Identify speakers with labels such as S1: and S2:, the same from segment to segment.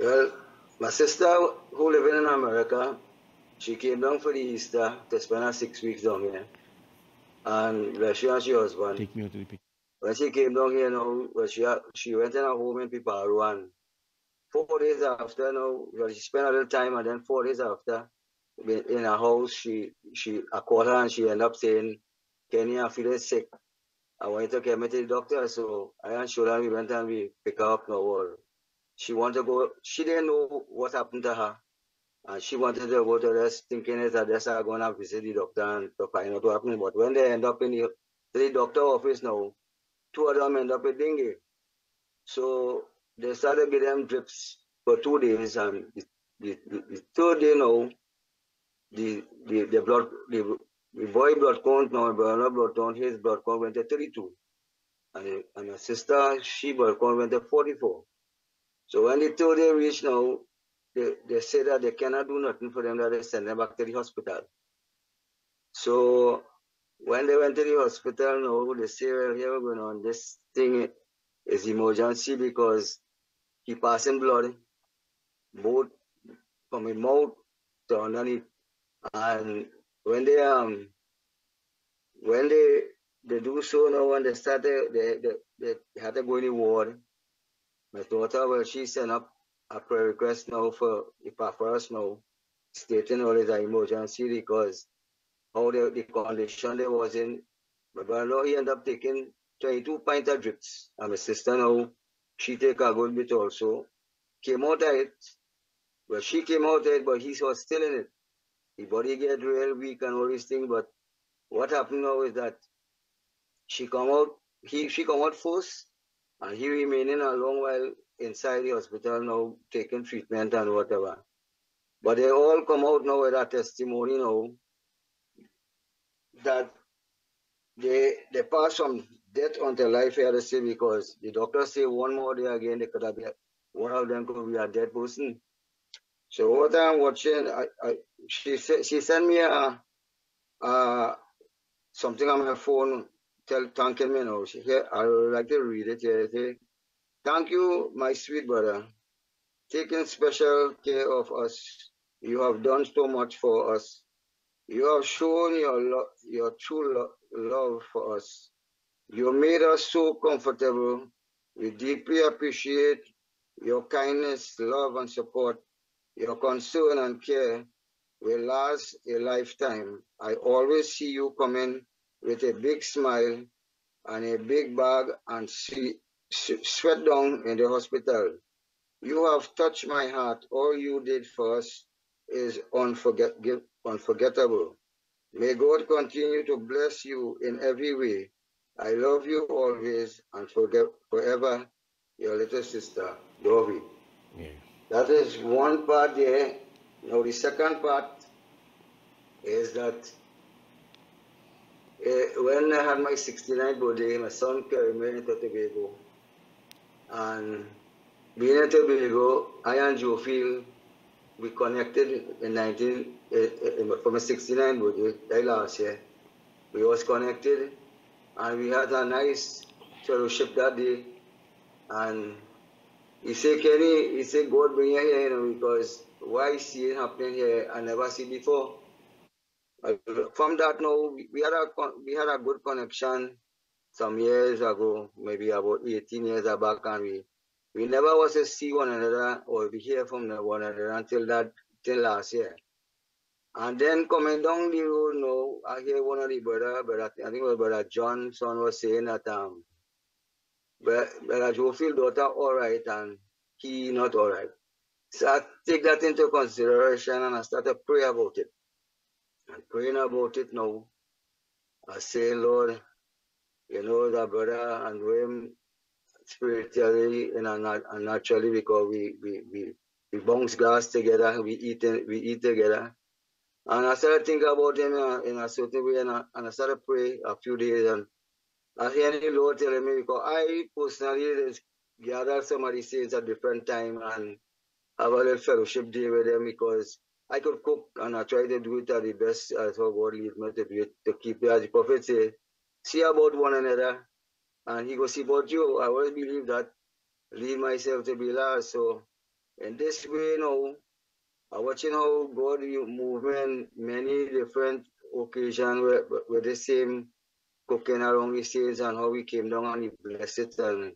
S1: Well, my sister who living in America, she came down for the Easter to spend her 6 weeks down here. And she and she husband.
S2: Take me out to the picture.
S1: When she came down here now, well, she went in her home in Piparu, and 4 days after now, well, she spent a little time, and then 4 days after, in her house, I called her and she ended up saying, Kenny, I'm feeling sick. I wanted to get me to the doctor, so I and Shola, we went and we pick her up now. She wanted to go, she didn't know what happened to her. And she wanted to go to this, thinking that this are going to visit the doctor and to find out what happened. But when they end up in the doctor office now, two of them end up with dengue. So they started giving them drips for 2 days, and the third day now, the boy blood count now, blood count, his blood count went to 32. And my sister, she blood count went to 44. So when the third day reached now, they say that they cannot do nothing for them, that they send them back to the hospital. So when they went to the hospital now, they say, well, here we're going on, this thing is emergency because he passing blood, both from his mouth to underneath. And when they do so now, when they started, they had to go in the ward. My daughter, well, she sent up a prayer request now for us now, stating all is an emergency because how the condition they was in. My brother, he ended up taking 22 pints of drips. And my sister now, she take a good bit also. Came out of it. Well, she came out of it, but he was still in it. The body get real weak and all these things. But what happened now is that she come out first, and he remaining a long while inside the hospital now, taking treatment and whatever. But they all come out now with a testimony now that they pass from death unto life here to say, because the doctor say one more day again, they could have been, one of them could be a dead person. So what I'm watching, she sent me something on my phone, thanking me now. I would like to read it here. Say, thank you, my sweet brother, taking special care of us. You have done so much for us. You have shown your true love for us. You made us so comfortable. We deeply appreciate your kindness, love, and support. Your concern and care will last a lifetime. I always see you coming with a big smile and a big bag and sweat down in the hospital. You have touched my heart. All you did for us is unforgettable. May God continue to bless you in every way. I love you always and forever, your little sister, Dovie.
S2: Yeah.
S1: That is one part there. Now the second part is that when I had my 69th birthday, my son carried me into Tobago. And being in Tobago, I and Joe Field, we connected in for my 69th birthday last year. We was connected and we had a nice fellowship that day. And he said, Kenny, he said, God bring you here, you know, because why see it happening here I never see before. From that now, we had a good connection some years ago, maybe about 18 years back, and we never was to see one another or be hear from one another until last year. And then coming down the road now, I hear one of the brother, I think it was Brother John's son was saying that Brother Joefield daughter all right and he not all right. So I take that into consideration and I started to pray about it. And praying about it now, I say, Lord, you know that brother and him spiritually and naturally because we bounce glass together, we eat together. And I started thinking about him in a certain way, and I started to pray a few days, and I hear the Lord telling me, because I personally gather some of the saints at different time and have a little fellowship day with them, because I could cook and I try to do it at the best as how God leads me to do it, to keep it, as the prophet say, see about one another, and he goes see about you. I always believe that, leave myself to be last. So In this way, I'm watching how God moving many different occasions with the same cooking around the saints and how we came down and he blessed it, and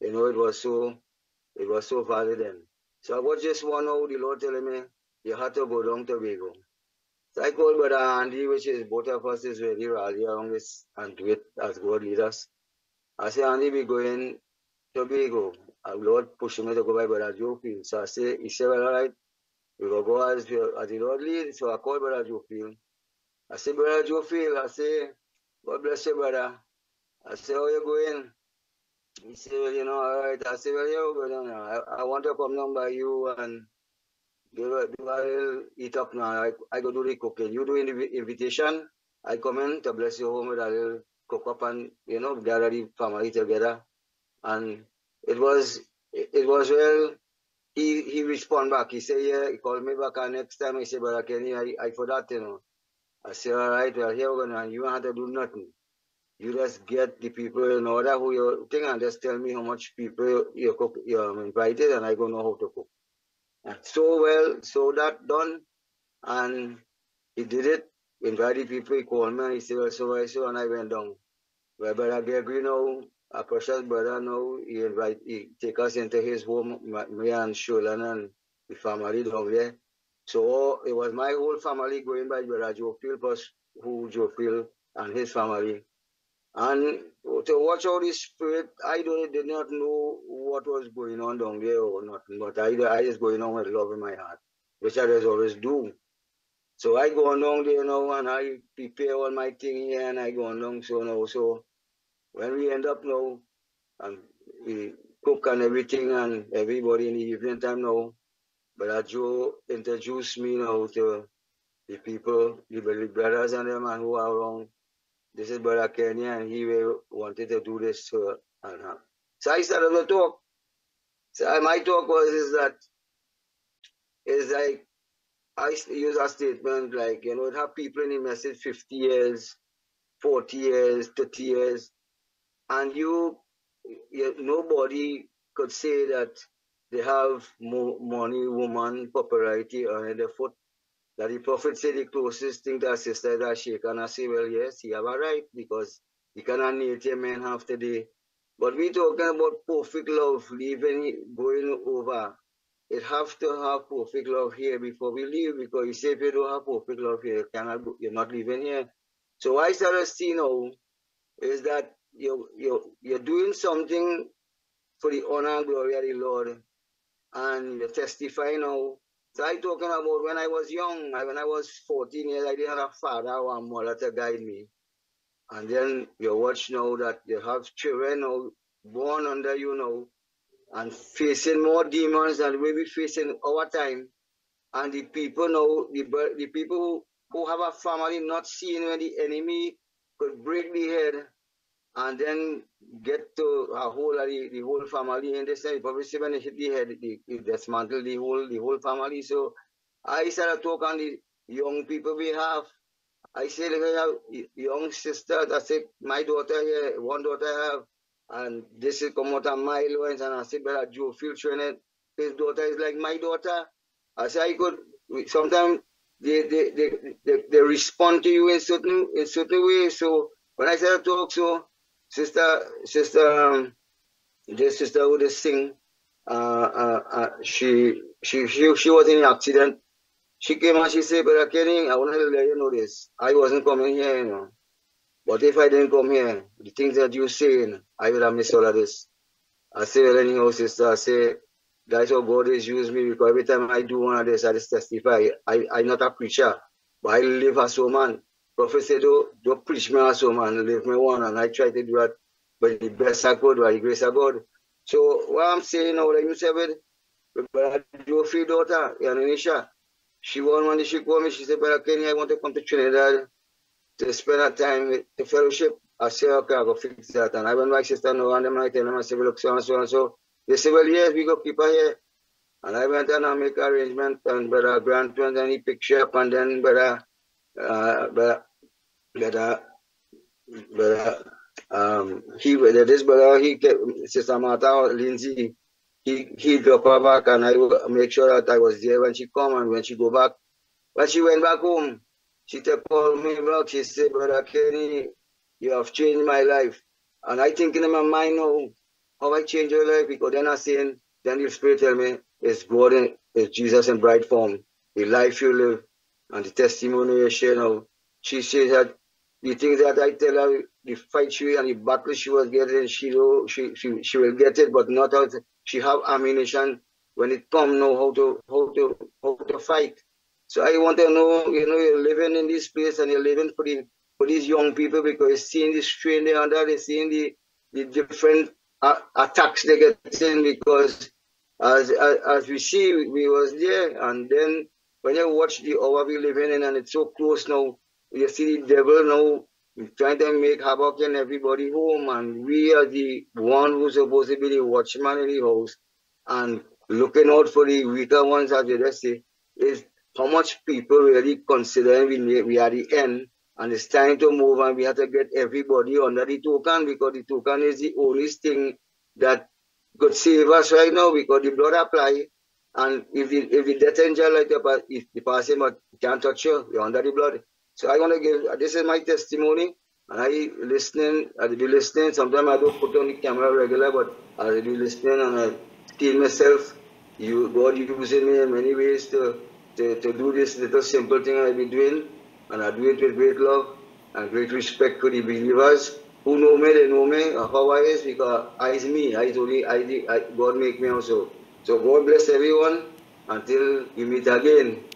S1: it was so valid then. So I was just one how the Lord telling me you had to go down to Tobago. So I called Brother Andy, which is both of us is really rally around this and do it as God lead us. I said, Andy, we going to Tobago. And Lord pushing me to go by Brother Joe Field. So I say, he said, well, all right, we will go as the Lord lead. So I called Brother Joe Field. I said, Brother Joe Field, I say, God bless you, brother. I said, how you going? He said, well, all right. I said, well, you go down now. I want to come down by you and do a little eat up now. I go do the cooking. You do the invitation. I come in to bless your home with a little cook up and, gather the family together. And it was well, he respond back. He said, yeah, he called me back and next time he said, Brother Kenny, I forgot, I said, all right, well, here we're going to, you don't have to do nothing. You just get the people in order who you think and just tell me how much people you invited and I go know how to cook. And so well, so that done, and he did it, invited people, he called me and he said, well, so, and I went down. Well, Brother Gregory now, a precious brother now, he take us into his home, me and Shulan and the family down there. So it was my whole family going by Brother Joe Field plus Joe Field and his family. And to watch all this spirit, I did not know what was going on down there or nothing, but I just going on with love in my heart, which I just always do. So I go on down there now and I prepare all my thing here and I go on down so when we end up now and we cook and everything and everybody in the evening time now, but Joe introduced me now to the people, the brothers and them and who are around. This is Brother Kenny and he wanted to do this so I started to talk. So my talk is like I use a statement like, it have people in the message 50 years, 40 years, 30 years, and nobody could say that they have more money, woman, popularity on their foot. That the prophet said the closest thing to a sister is a shake. And I say, well, yes, he have a right because you cannot nature men half today. But we talking about perfect love, going over. It have to have perfect love here before we leave, because you say if you don't have perfect love here, you're not living here. So I started seeing now is that you're doing something for the honor and glory of the Lord, and you're testifying now. So I talking about when I was young, when I was 14 years, I didn't have a father or a mother to guide me. And then you watch now that you have children now born under you now and facing more demons than we be facing our time. And the people now, the people who have a family not seeing when the enemy could break the head and then get to a whole the whole family in the same. Obviously, when they hit the head, it dismantle the whole family. So I started talking on the young people we have. I say, look, I have young sisters. I say, my daughter here, one daughter I have, and this is come out of my loins. And I say, Brother Joe Field training, his daughter is like my daughter. I say, I could sometimes they respond to you in certain ways. So when I started to talk, so sister, this sister who just sing, she was in an accident. She came and she said, Brother Kenny, I want to let you know this. I wasn't coming here, But if I didn't come here, the things that you're saying, I would have missed all of this. I say, well, anyhow, sister, I say, that's how God has used me, because every time I do one of this, I just testify. I'm not a preacher, but I live as a man. Prophet said, don't preach me as a man, live me one, and I try to do that by the best I could, by the grace of God. So what I'm saying now, like you said, but Joe Field daughter, Yanisha, she won when she called me, she said, Brother Kenny, I want to come to Trinidad to spend that time with the fellowship. I said, okay, I'll go fix that. And I went to my sister now, and I tell them, I said, well, look, so and so and so. They said, well, yes, we go keep her here. And I went and I make arrangement, and Brother Grant went and he picked her up, and then this brother, Sister Martha Lindsay, he drop her back, and I make sure that I was there when she come, and when she go back. When she went back home, she called me back. She said, Brother Kenny, you have changed my life. And I thinking in my mind now, how I change your life? Because then I saying, then the Spirit tell me, it's God and it's Jesus in bright form. The life you live and the testimony you share now. She says that the things that I tell her, the fight she and the battle she was getting, she will get it, but not out. She have ammunition when it come know how to fight. So I want to know, you're living in this place and you're living for these young people because you're seeing the strain they're under, they're seeing the different attacks they get in because as we see, we was there, and then when you watch the hour we living in and it's so close now, you see the devil now trying to make havoc in everybody home, and we are the one who's supposed to be the watchman in the house and looking out for the weaker ones, as you just say, is how much people really consider we are the end and it's time to move and we have to get everybody under the token because the token is the only thing that could save us right now because the blood apply and if the death angel like if the person but can't touch you, you're under the blood. So I want to give this is my testimony and I'll be listening. Sometimes I don't put on the camera regular, but I'll be listening and I feel myself. God using me in many ways to do this little simple thing I've been doing, and I do it with great love and great respect for the believers who know me. They know me how I is because I is me. God make me also. So God bless everyone until we meet again.